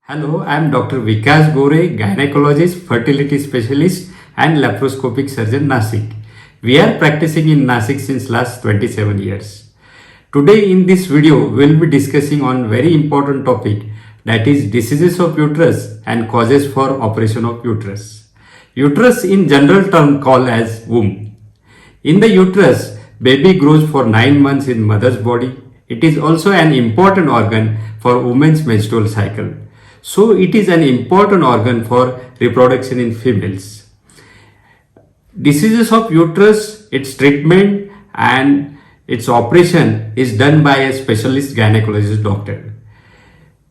Hello, I am Dr. Vikas Gore, gynecologist, fertility specialist, and laparoscopic surgeon, Nasik. We are practicing in Nasik since last 27 years. Today in this video, we will be discussing on very important topic, that is diseases of uterus and causes for operation of uterus. Uterus in general term called as womb. In the uterus, baby grows for 9 months in mother's body. It is also an important organ for women's menstrual cycle. So it is an important organ for reproduction in females. Diseases of uterus, its treatment and its operation is done by a specialist gynecologist doctor.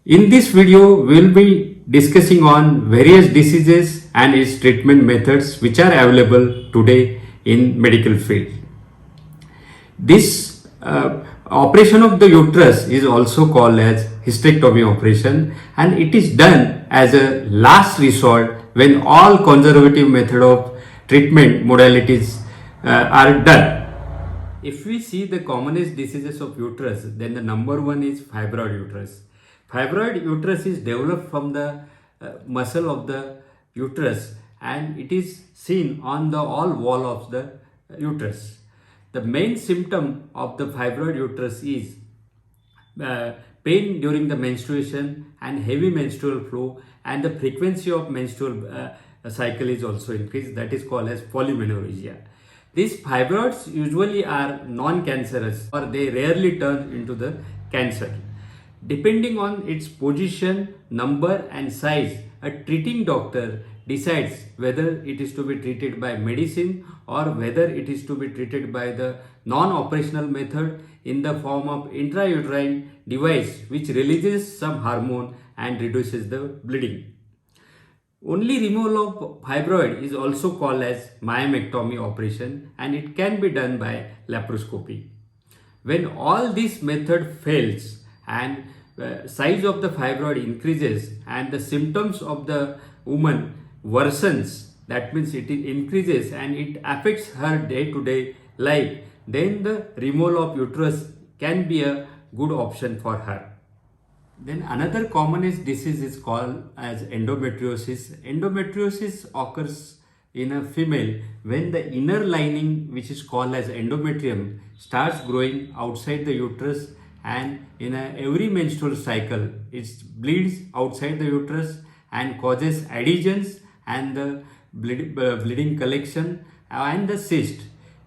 In this video, we will be discussing on various diseases and its treatment methods which are available today in medical field. This operation of the uterus is also called as hysterectomy operation, and it is done as a last resort when all conservative method of treatment modalities are done. If we see the commonest diseases of uterus, then the number one is fibroid uterus. Fibroid uterus is developed from the muscle of the uterus, and it is seen on the all wall of the uterus. The main symptom of the fibroid uterus is pain during the menstruation and heavy menstrual flow, and the frequency of menstrual cycle is also increased, that is called as polymenorrhagia. These fibroids usually are non-cancerous, or they rarely turn into the cancer. Depending on its position, number and size, a treating doctor decides whether it is to be treated by medicine or whether it is to be treated by the non-operational method in the form of intrauterine device which releases some hormone and reduces the bleeding. Only removal of fibroid is also called as myomectomy operation, and it can be done by laparoscopy. When all this method fails and size of the fibroid increases and the symptoms of the woman worsens, that means it increases and it affects her day-to-day life, then the removal of uterus can be a good option for her. Then another commonest disease is called as endometriosis. Endometriosis occurs in a female when the inner lining, which is called as endometrium, starts growing outside the uterus, and in every menstrual cycle it bleeds outside the uterus and causes adhesions and the bleeding collection and the cyst,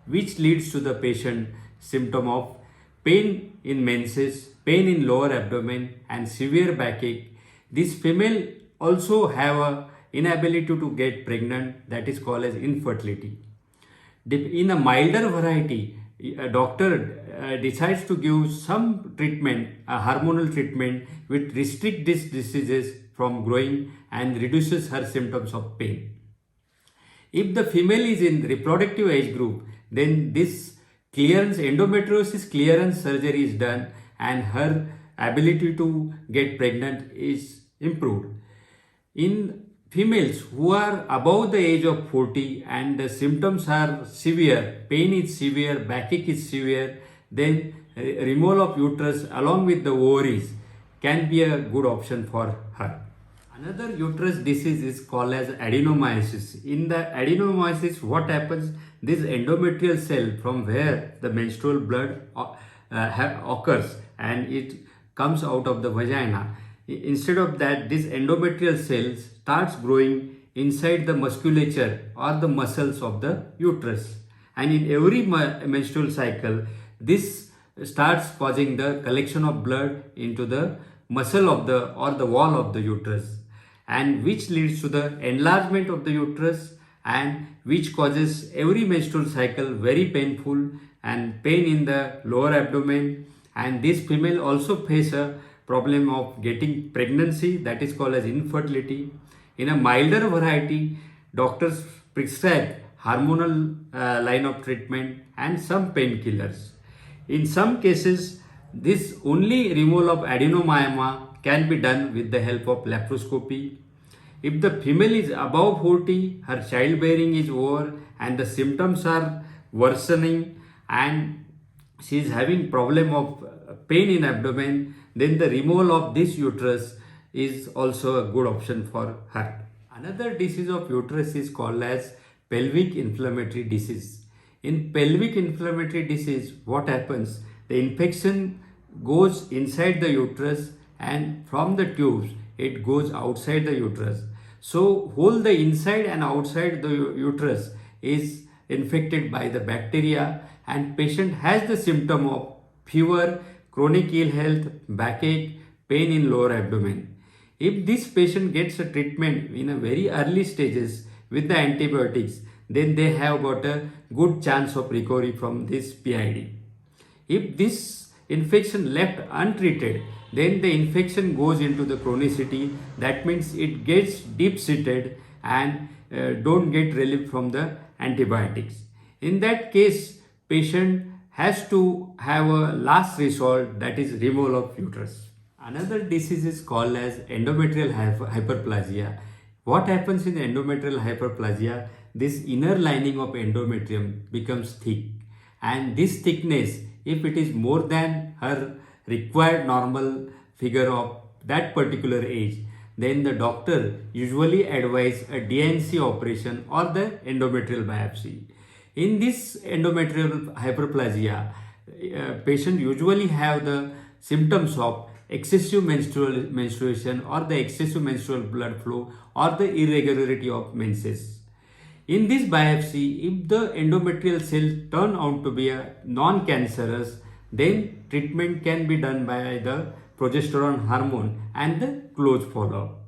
which leads to the patient symptom of pain in menses, pain in lower abdomen and severe backache. This female also have a inability to get pregnant, that is called as infertility. In a milder variety, a doctor decides to give some treatment, a hormonal treatment, which restrict these diseases from growing and reduces her symptoms of pain. If the female is in reproductive age group, then this endometriosis clearance surgery is done and her ability to get pregnant is improved. In females who are above the age of 40 and the symptoms are severe, pain is severe, backache is severe, then removal of uterus along with the ovaries can be a good option for her. Another uterus disease is called as adenomyosis. In the adenomyosis, what happens? This endometrial cell from where the menstrual blood occurs and it comes out of the vagina. Instead of that, this endometrial cell starts growing inside the musculature or the muscles of the uterus. And in every menstrual cycle, this starts causing the collection of blood into the muscle of the or the wall of the uterus, and which leads to the enlargement of the uterus and which causes every menstrual cycle very painful and pain in the lower abdomen. And this female also face a problem of getting pregnancy, that is called as infertility. In a milder variety, doctors prescribe hormonal line of treatment and some painkillers. In some cases, this only removal of adenomyoma can be done with the help of laparoscopy. If the female is above 40, her childbearing is over and the symptoms are worsening and she is having problem of pain in abdomen, then the removal of this uterus is also a good option for her. Another disease of uterus is called as pelvic inflammatory disease. In pelvic inflammatory disease, what happens? The infection goes inside the uterus, and from the tubes it goes outside the uterus. So whole the inside and outside the uterus is infected by the bacteria, and patient has the symptom of fever, chronic ill health, backache, pain in lower abdomen. If this patient gets a treatment in a very early stages with the antibiotics, then they have got a good chance of recovery from this PID. If this infection left untreated, then the infection goes into the chronicity. That means it gets deep seated and don't get relief from the antibiotics. In that case, patient has to have a last resort, that is removal of uterus. Another disease is called as endometrial hyperplasia. What happens in endometrial hyperplasia? This inner lining of endometrium becomes thick, and this thickness, if it is more than her required normal figure of that particular age, then the doctor usually advise a DNC operation or the endometrial biopsy. In this endometrial hyperplasia, patient usually have the symptoms of excessive menstruation or the excessive menstrual blood flow or the irregularity of menses. In this biopsy, if the endometrial cells turn out to be a non-cancerous, then treatment can be done by the progesterone hormone and the close follow-up.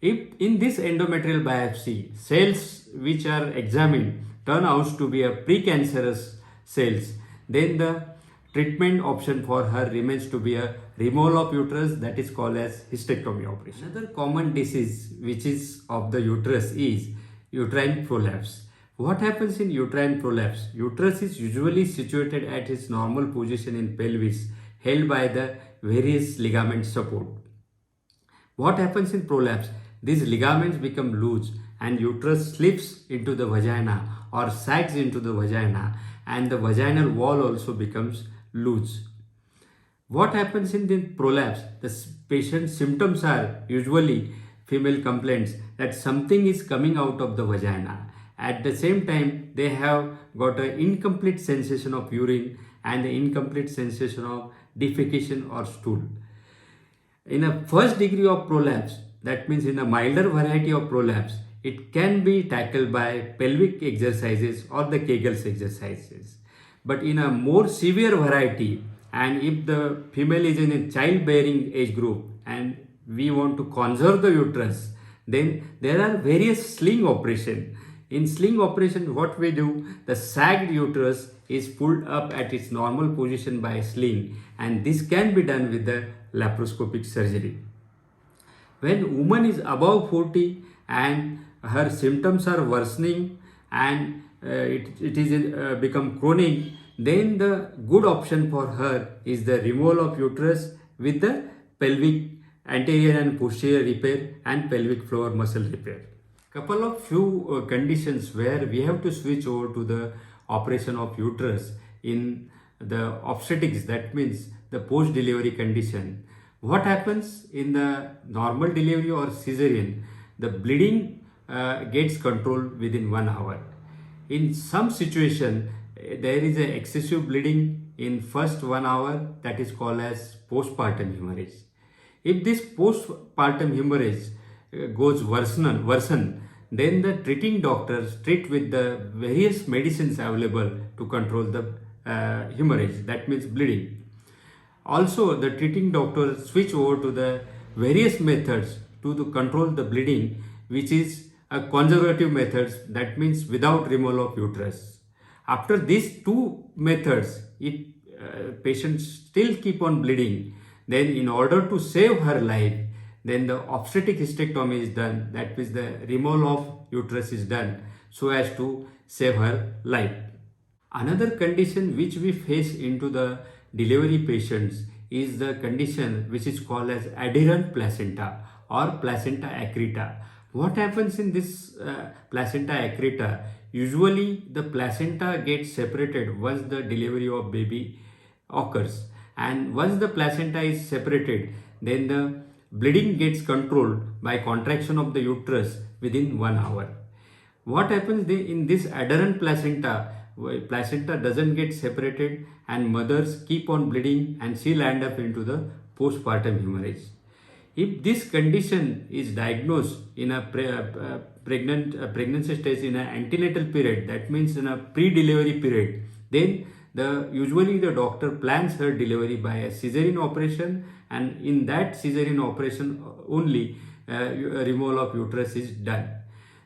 If in this endometrial biopsy, cells which are examined turn out to be a precancerous cells, then the treatment option for her remains to be a removal of uterus, that is called as hysterectomy operation. Another common disease which is of the uterus is uterine prolapse. What happens in uterine prolapse? Uterus is usually situated at its normal position in pelvis, held by the various ligament support. What happens in prolapse? These ligaments become loose and uterus slips into the vagina or sags into the vagina, and the vaginal wall also becomes loose. What happens in the prolapse? The patient's symptoms are usually female complaints that something is coming out of the vagina. At the same time, they have got an incomplete sensation of urine and the incomplete sensation of defecation or stool. In a first degree of prolapse, that means in a milder variety of prolapse, it can be tackled by pelvic exercises or the Kegels exercises. But in a more severe variety, and if the female is in a childbearing age group and we want to conserve the uterus, then there are various sling operation. In sling operation, what we do, the sagged uterus is pulled up at its normal position by a sling, and this can be done with the laparoscopic surgery. When woman is above 40 and her symptoms are worsening and it is become chronic, then the good option for her is the removal of uterus with the pelvic anterior and posterior repair and pelvic floor muscle repair. Couple of few conditions where we have to switch over to the operation of uterus in the obstetrics, that means the post-delivery condition. What happens in the normal delivery or cesarean? The bleeding gets controlled within 1 hour. In some situation, there is a excessive bleeding in first 1 hour, that is called as postpartum hemorrhage. If this postpartum hemorrhage goes worsen, then the treating doctors treat with the various medicines available to control the hemorrhage, that means bleeding. Also, the treating doctors switch over to the various methods to control the bleeding, which is a conservative methods, that means without removal of uterus. After these two methods, if patients still keep on bleeding, then in order to save her life, then the obstetric hysterectomy is done, that means the removal of uterus is done so as to save her life. Another condition which we face into the delivery patients is the condition which is called as adherent placenta or placenta accreta. What happens in this placenta accreta? Usually the placenta gets separated once the delivery of baby occurs, and once the placenta is separated, then the bleeding gets controlled by contraction of the uterus within 1 hour. What happens in this adherent placenta? Placenta doesn't get separated and mothers keep on bleeding and she'll end up into the postpartum hemorrhage. If this condition is diagnosed in a pregnancy stage in an antenatal period, that means in a pre-delivery period, then usually the doctor plans her delivery by a cesarean operation, and in that cesarean operation only removal of uterus is done.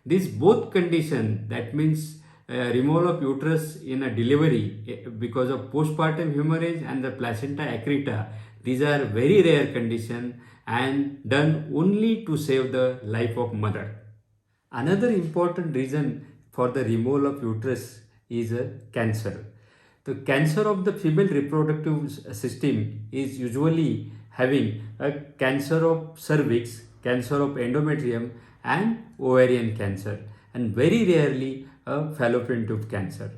These both condition, that means removal of uterus in a delivery because of postpartum hemorrhage and the placenta accreta, these are very rare condition and done only to save the life of mother. Another important reason for the removal of uterus is a cancer. The cancer of the female reproductive system is usually having a cancer of cervix, cancer of endometrium and ovarian cancer, and very rarely a fallopian tube cancer.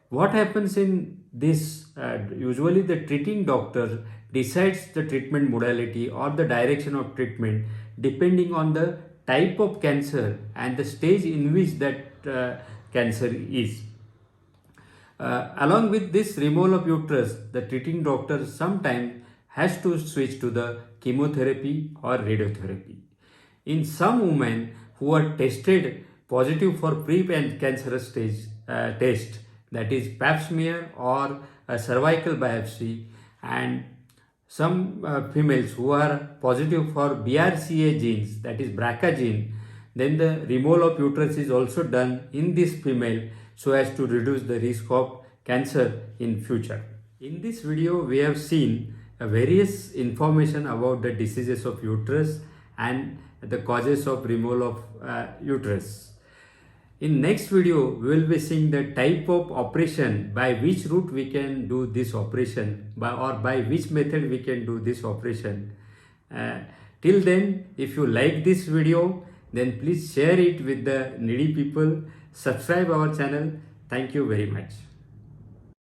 What happens in this? Usually the treating doctor decides the treatment modality or the direction of treatment depending on the type of cancer and the stage in which that cancer is. Along with this removal of uterus, the treating doctor sometimes has to switch to the chemotherapy or radiotherapy. In some women who are tested positive for pre-cancerous stage test, that is pap smear or a cervical biopsy, and some females who are positive for BRCA genes, that is BRCA gene, then the removal of uterus is also done in this female so as to reduce the risk of cancer in future. In this video, we have seen various information about the diseases of uterus and the causes of removal of uterus. In next video, we will be seeing the type of operation, by which route we can do this operation, or by which method we can do this operation. Till then, if you like this video, then please share it with the needy people. Subscribe our channel. Thank you very much.